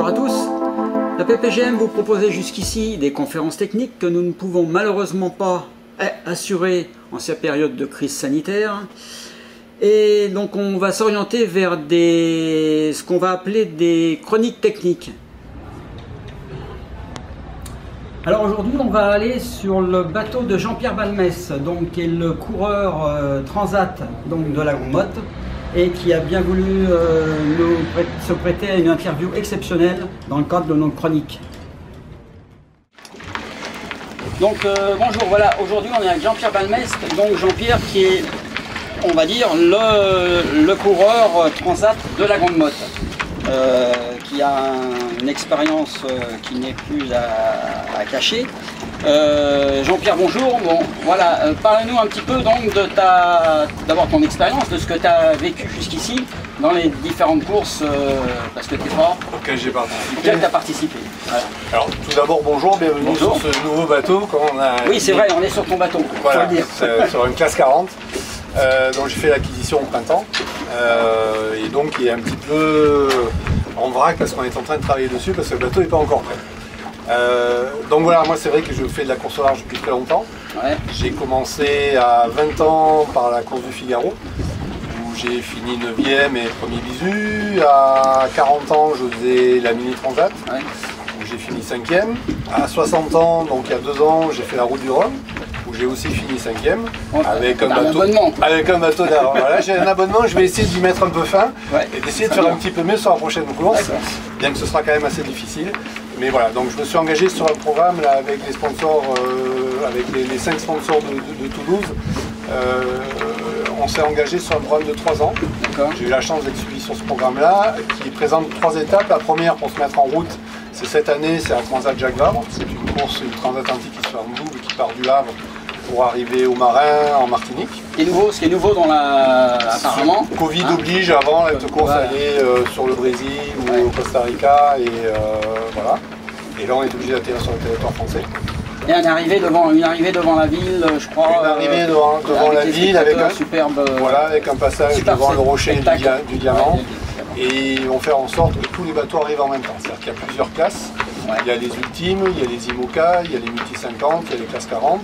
Bonjour à tous. La PPGM vous proposait jusqu'ici des conférences techniques que nous ne pouvons malheureusement pas assurer en cette période de crise sanitaire. Et donc on va s'orienter vers ce qu'on va appeler des chroniques techniques. Alors aujourd'hui on va aller sur le bateau de Jean-Pierre Balmès, donc, qui est le coureur transat donc, de la Grande Motte, et qui a bien voulu se prêter à une interview exceptionnelle dans le cadre de notre chronique. Donc bonjour, voilà, aujourd'hui on est avec Jean-Pierre Balmès, donc Jean-Pierre qui est, on va dire, le coureur transat de la Grande Motte, qui a une expérience qui n'est plus à cacher. Jean-Pierre, bonjour. Bon, voilà, parle-nous un petit peu donc de d'abord ton expérience, de ce que tu as vécu jusqu'ici dans les différentes courses, parce que tu es fort. Auquel j'ai participé. Auquel tu as participé. Voilà. Alors tout d'abord, bonjour, bienvenue sur ce nouveau bateau. Oui, c'est vrai, on est sur ton bateau, voilà, faut le dire. Sur une classe 40, dont j'ai fait l'acquisition au printemps, et donc il est un petit peu en vrac parce qu'on est en train de travailler dessus, parce que le bateau n'est pas encore prêt. Donc voilà, moi c'est vrai que je fais de la course au large depuis très longtemps. Ouais. J'ai commencé à 20 ans par la course du Figaro, où j'ai fini 9e et premier bisu. À 40 ans, je faisais la mini transat, ouais, où j'ai fini 5e. À 60 ans, donc il y a 2 ans, j'ai fait la route du Rhum, où j'ai aussi fini 5e, avec un bateau d'avant. Voilà, j'ai un abonnement, je vais essayer d'y mettre un peu fin, ouais, et d'essayer de faire un petit peu mieux sur la prochaine course, bien que ce sera quand même assez difficile. Mais voilà, donc je me suis engagé sur un programme là, avec les sponsors, avec les 5 sponsors de Toulouse. On s'est engagé sur un programme de 3 ans. J'ai eu la chance d'être suivi sur ce programme-là, qui présente 3 étapes. La première, pour se mettre en route, c'est cette année, c'est la Transat Jacques Vabre. C'est une course, une transatlantique qui se fait en double, qui part du Havre pour arriver au Marin en Martinique. Ce qui est nouveau dans apparemment. Covid oblige, avant cette course allait sur le Brésil ou au Costa Rica, et voilà. Et là on est obligé d'atterrir sur le territoire français. Et une arrivée devant la ville, je crois. Une arrivée devant la ville avec un superbe. Voilà, avec un passage devant le rocher du Diamant. Et ils vont faire en sorte que tous les bateaux arrivent en même temps. C'est-à-dire qu'il y a plusieurs classes. Ouais. Il y a les ultimes, il y a les IMOCA, il y a les multi 50, il y a les classes 40.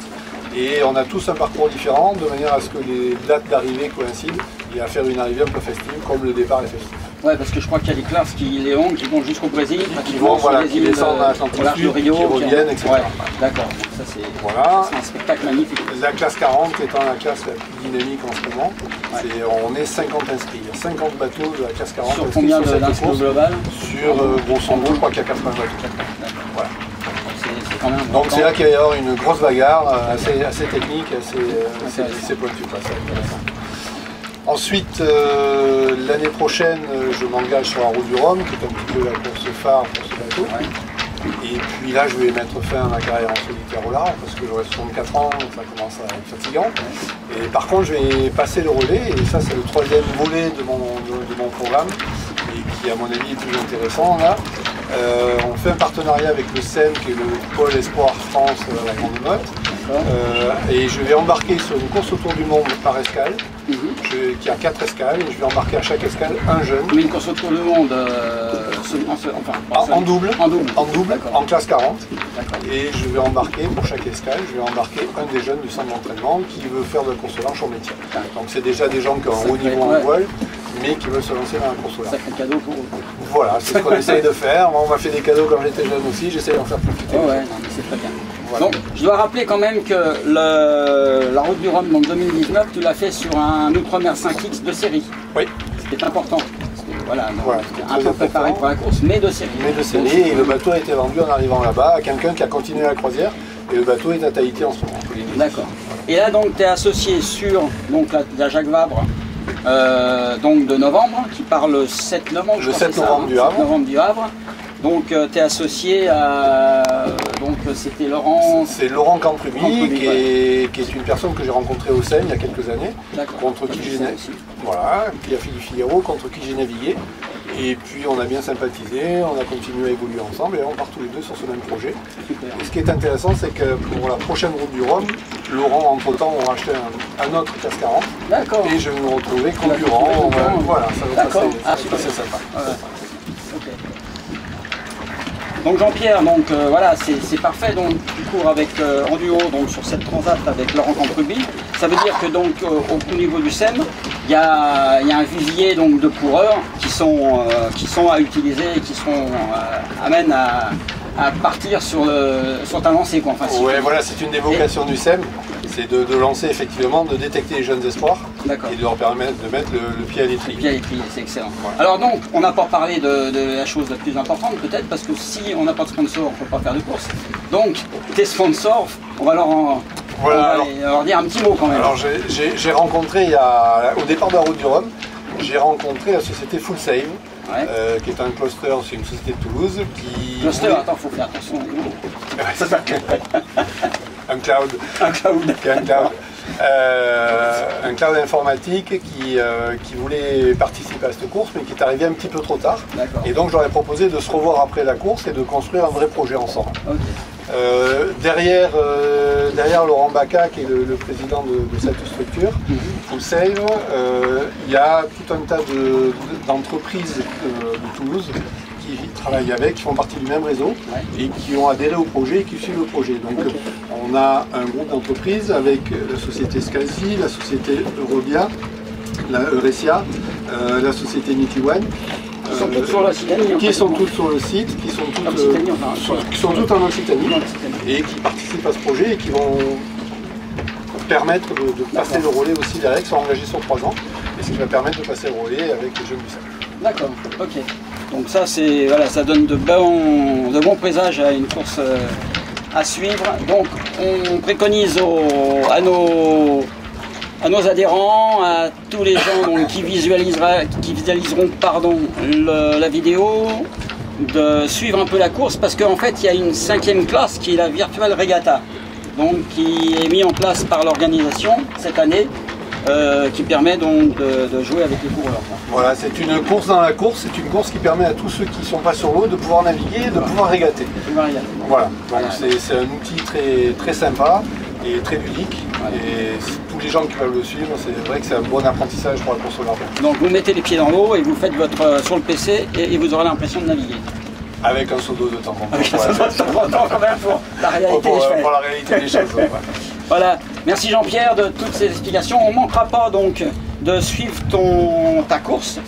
Et on a tous un parcours différent, de manière à ce que les dates d'arrivée coïncident et à faire une arrivée un peu festive, comme le départ est festif. Ouais, parce que je crois qu'il y a des classes qui vont jusqu'au Brésil, qui vont qui descendent à l'Atlantique Sud, Rio, qui reviennent, etc. Ouais, d'accord, ça c'est un spectacle magnifique. La classe 40 étant la classe la plus dynamique en ce moment, on est 50 inscrits. Il y a 50 bateaux de la classe 40 sur combien d'inscrits global? Sur, grosso modo, je crois qu'il y a 80 bateaux. Voilà. Donc c'est là qu'il va y avoir une grosse bagarre, assez technique, assez pointue. Ensuite, l'année prochaine, je m'engage sur la route du Rhum, qui est un petit peu la course phare pour ce bateau. Ouais. Et puis là, je vais mettre fin à ma carrière en solitaire au large, parce que j'aurai 64 ans, donc ça commence à être fatigant. Et par contre, je vais passer le relais, et ça c'est le 3e volet de mon programme, et qui à mon avis est plus intéressant là. On fait un partenariat avec le SEM, qui est le pôle Espoir France à la Grande Motte, et je vais embarquer sur une course autour du monde par escale, qui a 4 escales, et je vais embarquer à chaque escale un jeune. Mais une course autour du monde en double, en classe 40, et je vais embarquer pour chaque escale, je vais embarquer un des jeunes du centre d'entraînement qui veut faire de la course au large en métier. Donc c'est déjà des gens qui ont un haut niveau en voile, mais qui veulent se lancer dans la course au large. Sacré cadeau pour eux. Voilà, c'est ce qu'on essaye de faire. Moi, on m'a fait des cadeaux quand j'étais jeune aussi, j'essaie d'en faire profiter. Oh ouais, c'est très bien. Voilà. Donc, je dois rappeler quand même que la route du Rhum en 2019, tu l'as fait sur un Outre-mer 5X de série. Oui. C'était important. Voilà, un peu préparé pour la course, mais de série. Et le bateau a été vendu en arrivant là-bas à quelqu'un qui a continué la croisière, et le bateau est à Tahiti en ce moment. D'accord. Et là, donc, tu es associé sur la Jacques Vabre. Donc de novembre, qui part le 7 novembre, le 7 novembre du Havre. Donc tu es associé à... Donc c'était Laurent... C'est Laurent Campruby, qui est une personne que j'ai rencontrée au Seine il y a quelques années, contre qui j'ai qui a fait du Figaro, contre qui j'ai navigué. Et puis on a bien sympathisé, on a continué à évoluer ensemble, et on part tous les deux sur ce même projet. Et ce qui est intéressant, c'est que pour la prochaine route du Rhum, Laurent, entre-temps, aura acheté un autre classe 40. D'accord. Et je vais me retrouver concurrent. Voilà, ça va passer sympa. Donc Jean-Pierre, donc voilà, c'est parfait. Donc tu cours avec en duo donc sur cette transat avec la rencontre rugby. Ça veut dire que donc au niveau du SEM, il y a un vivier donc de coureurs qui sont à utiliser et qui amènent à partir sur ta lancée quoi. Enfin, ouais, voilà, c'est une des vocations du SEM. C'est de lancer effectivement, de détecter les jeunes espoirs et de leur permettre de mettre le pied à l'étrier. Le pied à l'étrier, c'est excellent. Voilà. Alors donc, on n'a pas parlé de la chose la plus importante peut-être, parce que si on n'a pas de sponsor, on ne peut pas faire de course. Donc, tes sponsors, on va leur dire un petit mot quand même. Alors j'ai rencontré, au départ de la route du Rhum, j'ai rencontré la société Full Save. Ouais. Qui est un cluster, c'est une société de Toulouse qui... Cluster, attends, il faut faire attention. Un cloud. Un cloud. Un cloud informatique qui voulait participer à cette course, mais qui est arrivé un petit peu trop tard. Et donc je leur ai proposé de se revoir après la course et de construire un vrai projet ensemble. Okay. Derrière Laurent Baca, qui est le président de cette structure, Full Save, il y a tout un tas d'entreprises de Toulouse qui travaillent avec, qui font partie du même réseau et qui ont adhéré au projet et qui suivent le projet. Donc on a un groupe d'entreprises avec la société Scalzi, la société Eurovia, la Eurecia, la société Nitiwan. Qui sont toutes sur le site. Qui sont toutes sur le site, qui sont toutes en Occitanie et qui participent à ce projet et qui vont permettre de passer le relais aussi derrière, qui sont engagés sur 3 ans, et ce qui va permettre de passer le relais avec les jeunes du SEM. D'accord, ok. Donc ça, voilà, ça donne de bons présages à une course à suivre. Donc on préconise à nos adhérents, à tous les gens donc, qui visualiseront la vidéo, de suivre un peu la course, parce qu'en fait il y a une 5e classe qui est la Virtual Regatta, donc qui est mise en place par l'organisation cette année, qui permet donc de jouer avec les coureurs. Voilà, c'est une course dans la course, c'est une course qui permet à tous ceux qui ne sont pas sur l'eau de pouvoir naviguer et de pouvoir régater. Voilà, donc c'est un outil très sympa et très ludique. Et tous les gens qui veulent le suivre, c'est vrai que c'est un bon apprentissage pour la course au large. Donc vous mettez les pieds dans l'eau et vous faites sur le PC et vous aurez l'impression de naviguer. Avec un seau d'eau de temps en temps. Avec un seau d'eau de temps en temps quand même pour la réalité des choses. Pour la réalité des choses. Voilà, merci Jean-Pierre de toutes ces explications. On ne manquera pas donc de suivre ta course.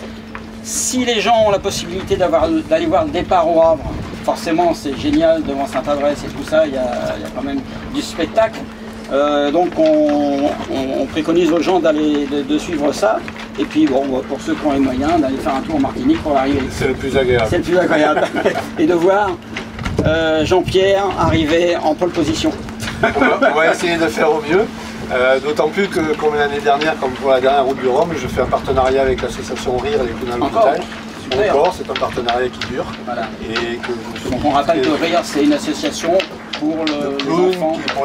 Si les gens ont la possibilité d'aller voir le départ au Havre, forcément c'est génial devant Sainte-Adresse et tout ça, il y a quand même du spectacle. Donc on préconise aux gens de suivre ça. Et puis bon, pour ceux qui ont les moyens, d'aller faire un tour en Martinique pour arriver. C'est le plus agréable. C'est le plus agréable. Et de voir Jean-Pierre arriver en pole position. On va essayer de faire au mieux. D'autant plus que, comme l'année dernière, comme pour la dernière route du Rhum, je fais un partenariat avec l'association Rire les Clownals d'Hôpital. Encore, c'est un partenariat qui dure. Voilà. Et que donc on rappelle que Rire, c'est une association pour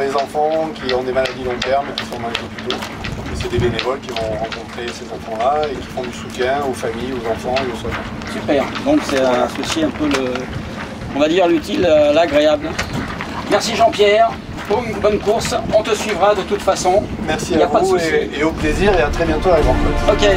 les enfants qui ont des maladies long terme et qui sont dans les hôpitaux. C'est des bénévoles qui vont rencontrer ces enfants-là et qui font du soutien aux familles, aux enfants et aux soignants. Super, donc c'est associé un peu on va dire l'utile à l'agréable. Merci Jean-Pierre, bonne course, on te suivra de toute façon. Merci à vous et au plaisir et à très bientôt à la Grande Côte. Ok.